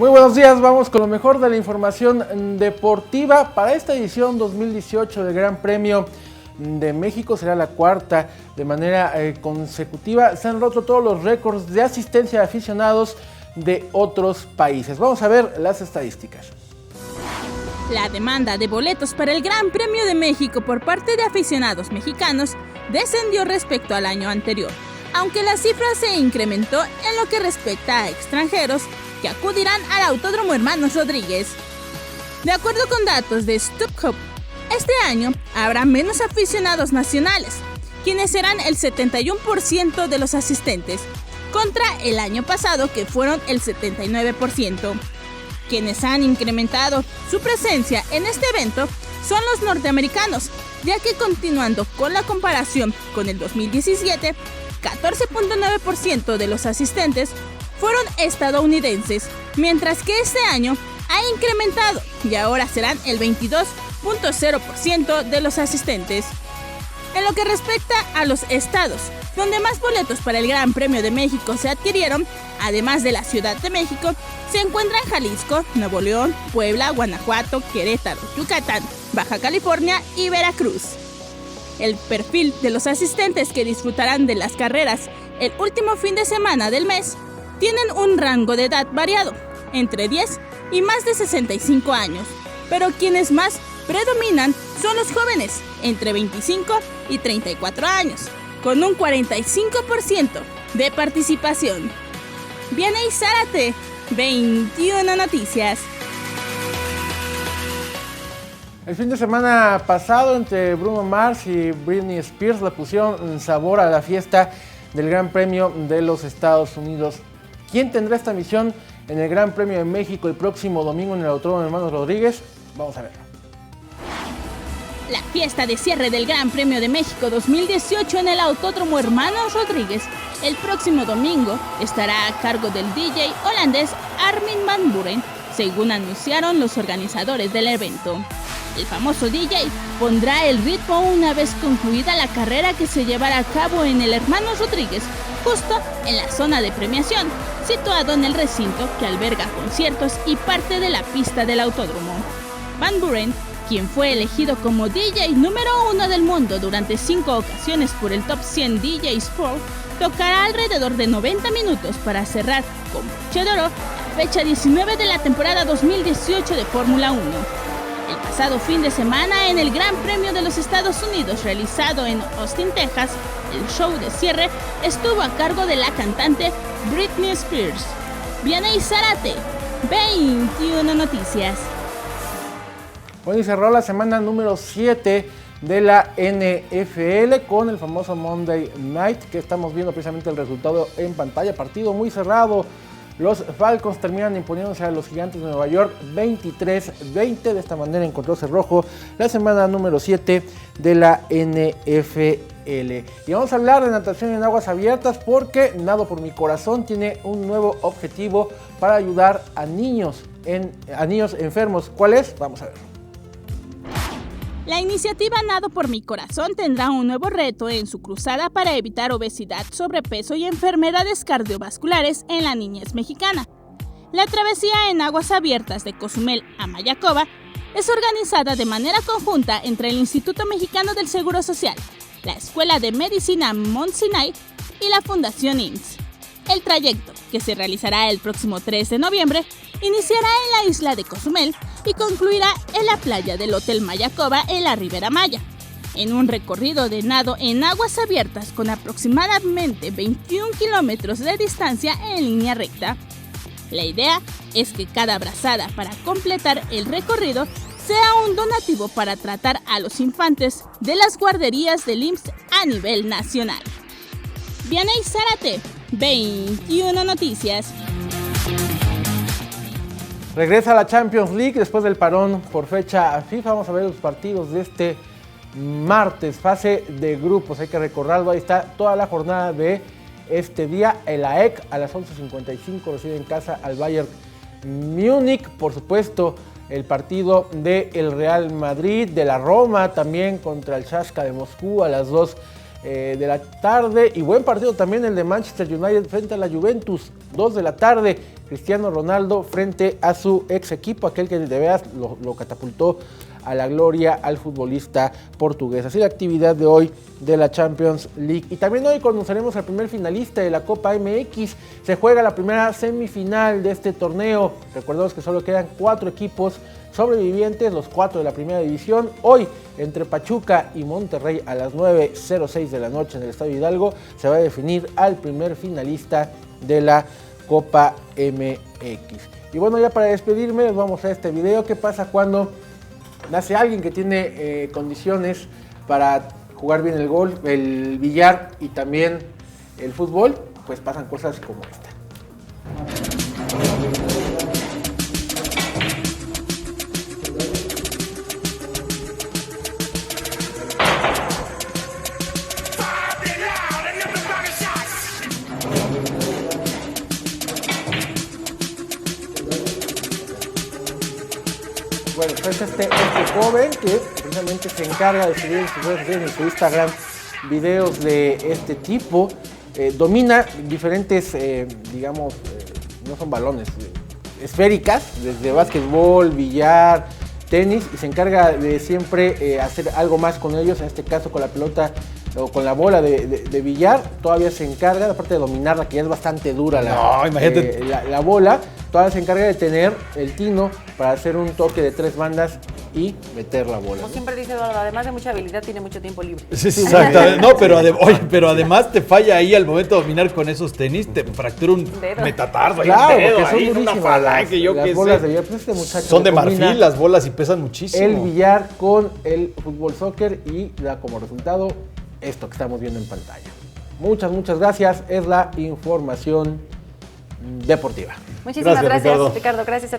Muy buenos días, vamos con lo mejor de la información deportiva. Para esta edición 2018 del Gran Premio de México, será la cuarta de manera consecutiva. Se han roto todos los récords de asistencia de aficionados de otros países. Vamos a ver las estadísticas. La demanda de boletos para el Gran Premio de México por parte de aficionados mexicanos descendió respecto al año anterior, aunque la cifra se incrementó en lo que respecta a extranjeros que acudirán al Autódromo Hermanos Rodríguez. De acuerdo con datos de StubHub, este año habrá menos aficionados nacionales, quienes serán el 71% de los asistentes, contra el año pasado que fueron el 79%. Quienes han incrementado su presencia en este evento son los norteamericanos, ya que continuando con la comparación con el 2017, 14.9% de los asistentes fueron estadounidenses, mientras que este año ha incrementado y ahora serán el 22.0% de los asistentes. En lo que respecta a los estados, donde más boletos para el Gran Premio de México se adquirieron, además de la Ciudad de México, se encuentran Jalisco, Nuevo León, Puebla, Guanajuato, Querétaro, Yucatán, Baja California y Veracruz. El perfil de los asistentes que disfrutarán de las carreras el último fin de semana del mes tienen un rango de edad variado, entre 10 y más de 65 años, pero quienes más predominan son los jóvenes, entre 25 y 34 años, con un 45% de participación. Vianey Zárate, 21 Noticias. El fin de semana pasado, entre Bruno Mars y Britney Spears, le pusieron sabor a la fiesta del Gran Premio de los Estados Unidos. ¿Quién tendrá esta misión en el Gran Premio de México el próximo domingo en el Autódromo Hermanos Rodríguez? Vamos a ver. La fiesta de cierre del Gran Premio de México 2018 en el Autódromo Hermanos Rodríguez el próximo domingo estará a cargo del DJ holandés Armin van Buuren, según anunciaron los organizadores del evento. El famoso DJ pondrá el ritmo una vez concluida la carrera que se llevará a cabo en el Hermanos Rodríguez, justo en la zona de premiación, situado en el recinto que alberga conciertos y parte de la pista del autódromo. Van Buuren, quien fue elegido como DJ número 1 del mundo durante 5 ocasiones por el Top 100 DJs World, tocará alrededor de 90 minutos para cerrar con broche de oro la fecha 19 de la temporada 2018 de Fórmula 1. El pasado fin de semana, en el Gran Premio de los Estados Unidos realizado en Austin, Texas, el show de cierre estuvo a cargo de la cantante Britney Spears. Vianey Zárate, 21 Noticias. Hoy cerró la semana número 7 de la NFL con el famoso Monday Night, que estamos viendo precisamente el resultado en pantalla. Partido muy cerrado. Los Falcons terminan imponiéndose a los Gigantes de Nueva York 23-20. De esta manera encontró cerrojo la semana número 7 de la NFL. Y vamos a hablar de natación en aguas abiertas porque Nado por mi Corazón tiene un nuevo objetivo para ayudar a niños enfermos. ¿Cuál es? Vamos a ver. La iniciativa Nado por mi Corazón tendrá un nuevo reto en su cruzada para evitar obesidad, sobrepeso y enfermedades cardiovasculares en la niñez mexicana. La travesía en aguas abiertas de Cozumel a Mayacoba es organizada de manera conjunta entre el Instituto Mexicano del Seguro Social, la Escuela de Medicina Mount Sinai y la Fundación IMSS. El trayecto, que se realizará el próximo 3 de noviembre, iniciará en la isla de Cozumel y concluirá en la playa del Hotel Mayacoba en la Ribera Maya, en un recorrido de nado en aguas abiertas con aproximadamente 21 kilómetros de distancia en línea recta. La idea es que cada brazada para completar el recorrido sea un donativo para tratar a los infantes de las guarderías del IMSS a nivel nacional. Vianey Zárate, 21 Noticias. Regresa a la Champions League después del parón por fecha FIFA. Vamos a ver los partidos de este martes, fase de grupos. Hay que recordarlo, ahí está toda la jornada de este día. El AEK a las 11:55 recibe en casa al Bayern Múnich. Por supuesto, el partido del Real Madrid, de la Roma también contra el CSKA de Moscú a las 2 de la tarde. Y buen partido también el de Manchester United frente a la Juventus, 2 de la tarde. Cristiano Ronaldo frente a su ex equipo, aquel que de veras lo catapultó a la gloria al futbolista portugués. Así la actividad de hoy de la Champions League. Y también hoy conoceremos al primer finalista de la Copa MX. Se juega la primera semifinal de este torneo. Recordemos que solo quedan 4 equipos sobrevivientes, los 4 de la primera división. Hoy, entre Pachuca y Monterrey a las 9:06 de la noche en el Estadio Hidalgo, se va a definir al primer finalista de la Copa MX. Y bueno, ya para despedirme, vamos a este video. ¿Qué pasa cuando nace alguien que tiene condiciones para jugar bien el billar y también el fútbol? Pues pasan cosas como esta. Bueno, pues este joven que precisamente se encarga de subir en sus redes sociales, en su Instagram, videos de este tipo, domina diferentes, digamos, no son balones, esféricas, desde básquetbol, billar, tenis, y se encarga de siempre hacer algo más con ellos, en este caso con la pelota o con la bola de billar. Todavía se encarga, aparte de dominarla, que ya es bastante dura la bola, todavía se encarga de tener el tino para hacer un toque de 3 bandas y meter la bola. Como siempre dice Eduardo, además de mucha habilidad, tiene mucho tiempo libre. Sí, exacto. No, pero además te falla ahí al momento de dominar con esos tenis, te fractura un metatarso, claro, un dedo, porque son ahí, una falange, yo qué bolas sé. de billar, pues este muchacho Son de marfil las bolas y pesan muchísimo. El billar con el fútbol soccer y da como resultado esto que estamos viendo en pantalla. Muchas gracias. Es la información deportiva. Muchísimas gracias, Ricardo. Ricardo. Gracias a